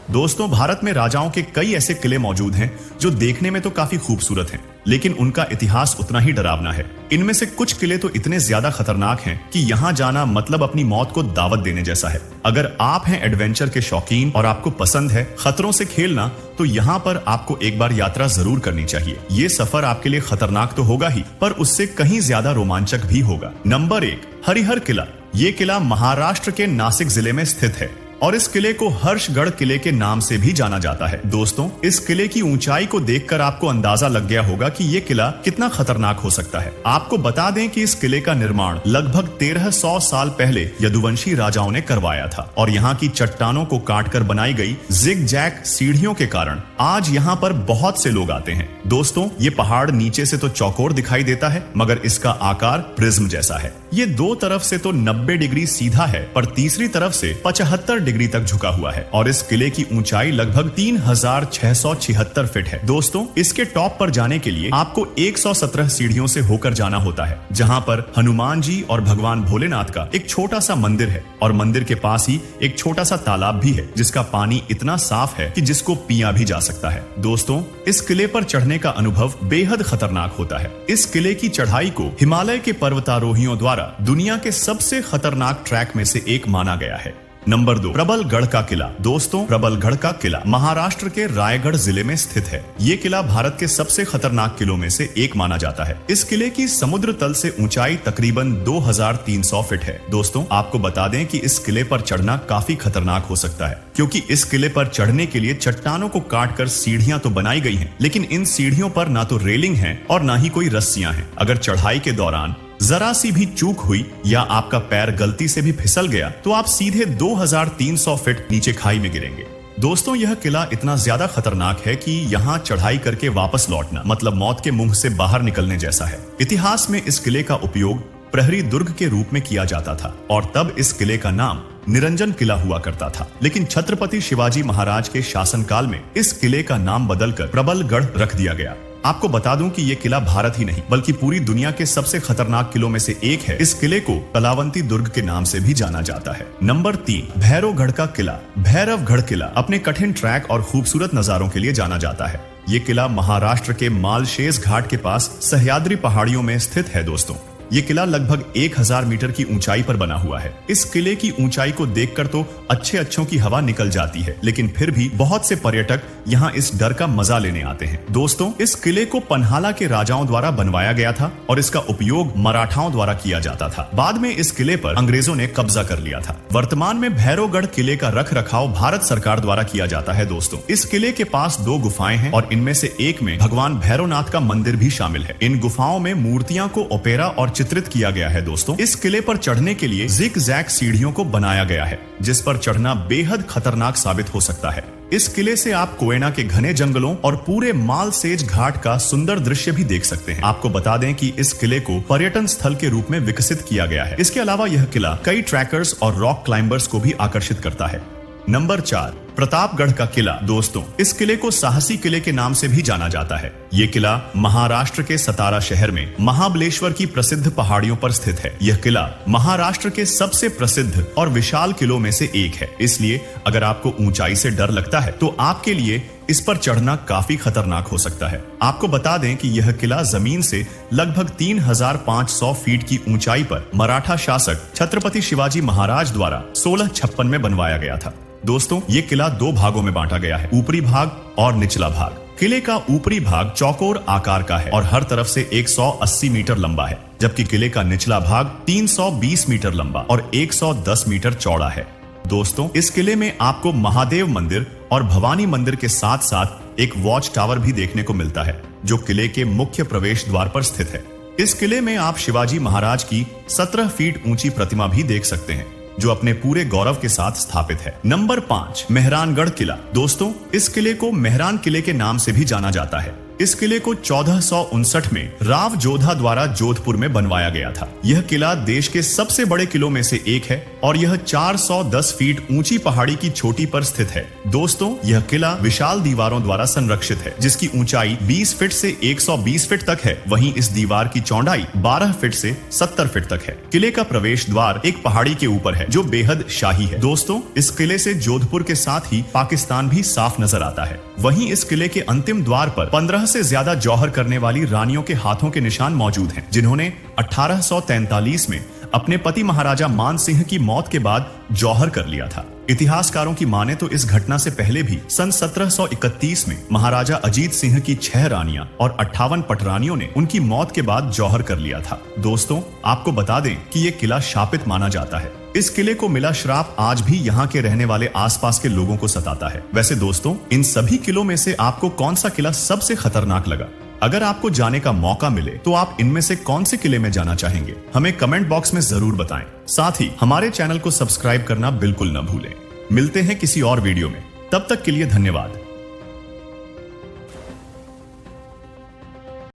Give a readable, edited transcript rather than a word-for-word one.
दोस्तों, भारत में राजाओं के कई ऐसे किले मौजूद हैं जो देखने में तो काफी खूबसूरत हैं, लेकिन उनका इतिहास उतना ही डरावना है। इनमें से कुछ किले तो इतने ज्यादा खतरनाक हैं कि यहाँ जाना मतलब अपनी मौत को दावत देने जैसा है। अगर आप हैं एडवेंचर के शौकीन और आपको पसंद है खतरों से खेलना, तो यहाँ पर आपको एक बार यात्रा जरूर करनी चाहिए। ये सफर आपके लिए खतरनाक तो होगा ही, पर उससे कहीं ज्यादा रोमांचक भी होगा। नंबर 1, हरिहर किला। ये किला महाराष्ट्र के नासिक जिले में स्थित है और इस किले को हर्षगढ़ किले के नाम से भी जाना जाता है। दोस्तों, इस किले की ऊंचाई को देखकर आपको अंदाजा लग गया होगा कि ये किला कितना खतरनाक हो सकता है। आपको बता दें कि इस किले का निर्माण लगभग 1300 साल पहले यदुवंशी राजाओं ने करवाया था और यहाँ की चट्टानों को काटकर बनाई गई जिग जैग सीढ़ियों के कारण आज यहाँ पर बहुत से लोग आते हैं। दोस्तों, ये पहाड़ नीचे से तो चौकोर दिखाई देता है, मगर इसका आकार प्रिज्म जैसा है। ये दो तरफ से तो 90 डिग्री सीधा है, पर तीसरी तरफ से 75 डिग्री तक झुका हुआ है और इस किले की ऊंचाई लगभग 3676 फीट है। दोस्तों, इसके टॉप पर जाने के लिए आपको 117 सीढ़ियों से होकर जाना होता है, जहां पर हनुमान जी और भगवान भोलेनाथ का एक छोटा सा मंदिर है और मंदिर के पास ही एक छोटा सा तालाब भी है, जिसका पानी इतना साफ है कि जिसको पिया भी जा सकता है। दोस्तों, इस किले पर चढ़ने का अनुभव बेहद खतरनाक होता है। इस किले की चढ़ाई को हिमालय के पर्वतारोहियों द्वारा दुनिया के सबसे खतरनाक ट्रैक में से एक माना गया है। नंबर 2, प्रबलगढ़ का किला। दोस्तों, प्रबलगढ़ का किला महाराष्ट्र के रायगढ़ जिले में स्थित है। ये किला भारत के सबसे खतरनाक किलों में से एक माना जाता है। इस किले की समुद्र तल से ऊंचाई तकरीबन 2300 फीट है। दोस्तों, आपको बता दें कि इस किले पर चढ़ना काफी खतरनाक हो सकता है, क्योंकि इस किले पर चढ़ने के लिए चट्टानों को काटकर सीढ़ियां तो बनाई गई हैं, लेकिन इन सीढ़ियों पर ना तो रेलिंग है और ना ही कोई रस्सियां हैं। अगर चढ़ाई के दौरान जरा सी भी चूक हुई या आपका पैर गलती से भी फिसल गया तो आप सीधे 2300 फीट नीचे खाई में गिरेंगे। दोस्तों, यह किला इतना ज्यादा खतरनाक है कि यहाँ चढ़ाई करके वापस लौटना मतलब मौत के मुंह से बाहर निकलने जैसा है। इतिहास में इस किले का उपयोग प्रहरी दुर्ग के रूप में किया जाता था और तब इस किले का नाम निरंजन किला हुआ करता था, लेकिन छत्रपति शिवाजी महाराज के शासनकाल में इस किले का नाम बदलकर प्रबलगढ़ रख दिया गया। आपको बता दूं कि ये किला भारत ही नहीं बल्कि पूरी दुनिया के सबसे खतरनाक किलों में से एक है। इस किले को कलावंती दुर्ग के नाम से भी जाना जाता है। नंबर 3, भैरवगढ़ का किला। भैरवगढ़ किला अपने कठिन ट्रैक और खूबसूरत नजारों के लिए जाना जाता है। ये किला महाराष्ट्र के मालशेज घाट के पास सह्याद्री पहाड़ियों में स्थित है। दोस्तों, ये किला लगभग 1000 मीटर की ऊंचाई पर बना हुआ है। इस किले की ऊंचाई को देखकर तो अच्छों की हवा निकल जाती है, लेकिन फिर भी बहुत से पर्यटक यहाँ इस डर का मजा लेने आते हैं। दोस्तों, इस किले को पन्हाला के राजाओं द्वारा बनवाया गया था और इसका उपयोग मराठाओं द्वारा किया जाता था। बाद में इस किले पर अंग्रेजों ने कब्जा कर लिया था। वर्तमान में भैरवगढ़ किले का रख रखाव भारत सरकार द्वारा किया जाता है। दोस्तों, इस किले के पास 2 गुफाएं हैं और इनमें से एक में भगवान भैरवनाथ का मंदिर भी शामिल है। इन गुफाओं में मूर्तियां को ओपेरा और चित्रित किया गया है। दोस्तों, इस किले पर चढ़ने के लिए जिग जैग सीढ़ियों को बनाया गया है, जिस पर चढ़ना बेहद खतरनाक साबित हो सकता है। इस किले से आप कोयना के घने जंगलों और पूरे मालसेज घाट का सुंदर दृश्य भी देख सकते हैं। आपको बता दें कि इस किले को पर्यटन स्थल के रूप में विकसित किया गया है। इसके अलावा यह किला कई ट्रैकर्स और रॉक क्लाइंबर्स को भी आकर्षित करता है। नंबर 4, प्रतापगढ़ का किला। दोस्तों, इस किले को साहसी किले के नाम से भी जाना जाता है। ये किला महाराष्ट्र के सतारा शहर में महाबलेश्वर की प्रसिद्ध पहाड़ियों पर स्थित है। यह किला महाराष्ट्र के सबसे प्रसिद्ध और विशाल किलों में से एक है, इसलिए अगर आपको ऊंचाई से डर लगता है तो आपके लिए इस पर चढ़ना काफी खतरनाक हो सकता है। आपको बता दें कि यह किला जमीन से लगभग 3500 फीट की ऊंचाई पर मराठा शासक छत्रपति शिवाजी महाराज द्वारा 1656 में बनवाया गया था। दोस्तों, ये किला 2 भागों में बांटा गया है, ऊपरी भाग और निचला भाग। किले का ऊपरी भाग चौकोर आकार का है और हर तरफ से 180 मीटर लंबा है, जबकि किले का निचला भाग 320 मीटर लंबा और 110 मीटर चौड़ा है। दोस्तों, इस किले में आपको महादेव मंदिर और भवानी मंदिर के साथ साथ एक वॉच टावर भी देखने को मिलता है, जो किले के मुख्य प्रवेश द्वार पर स्थित है। इस किले में आप शिवाजी महाराज की 17 फीट ऊंची प्रतिमा भी देख सकते हैं, जो अपने पूरे गौरव के साथ स्थापित है। नंबर 5, मेहरानगढ़ किला। दोस्तों, इस किले को मेहरान किले के नाम से भी जाना जाता है। इस किले को 1459 में राव जोधा द्वारा जोधपुर में बनवाया गया था। यह किला देश के सबसे बड़े किलों में से एक है और यह 410 फीट ऊंची पहाड़ी की चोटी पर स्थित है। दोस्तों, यह किला विशाल दीवारों द्वारा संरक्षित है, जिसकी ऊंचाई 20 फीट से 120 फीट तक है। वहीं इस दीवार की चौड़ाई 12 फीट से 70 फीट तक है। किले का प्रवेश द्वार एक पहाड़ी के ऊपर है, जो बेहद शाही है। दोस्तों, इस किले से जोधपुर के साथ ही पाकिस्तान भी साफ नजर आता है। वहीं इस किले के अंतिम द्वार पर 15 से ज्यादा जौहर करने वाली रानियों के हाथों के निशान मौजूद हैं, जिन्होंने 1843 में अपने पति महाराजा मान सिंह की मौत के बाद जौहर कर लिया था। इतिहासकारों की माने तो इस घटना से पहले भी सन 1731 में महाराजा अजीत सिंह की 6 रानियां और 58 पटरानियों ने उनकी मौत के बाद जौहर कर लिया था। दोस्तों, आपको बता दें कि ये किला शापित माना जाता है। इस किले को मिला श्राप आज भी यहाँ के रहने वाले आसपास के लोगों को सताता है। वैसे दोस्तों, इन सभी किलों में से आपको कौन सा किला सबसे खतरनाक लगा? अगर आपको जाने का मौका मिले तो आप इनमें से कौन से किले में जाना चाहेंगे? हमें कमेंट बॉक्स में जरूर बताएं। साथ ही हमारे चैनल को सब्सक्राइब करना बिल्कुल न भूलें। मिलते हैं किसी और वीडियो में, तब तक के लिए धन्यवाद।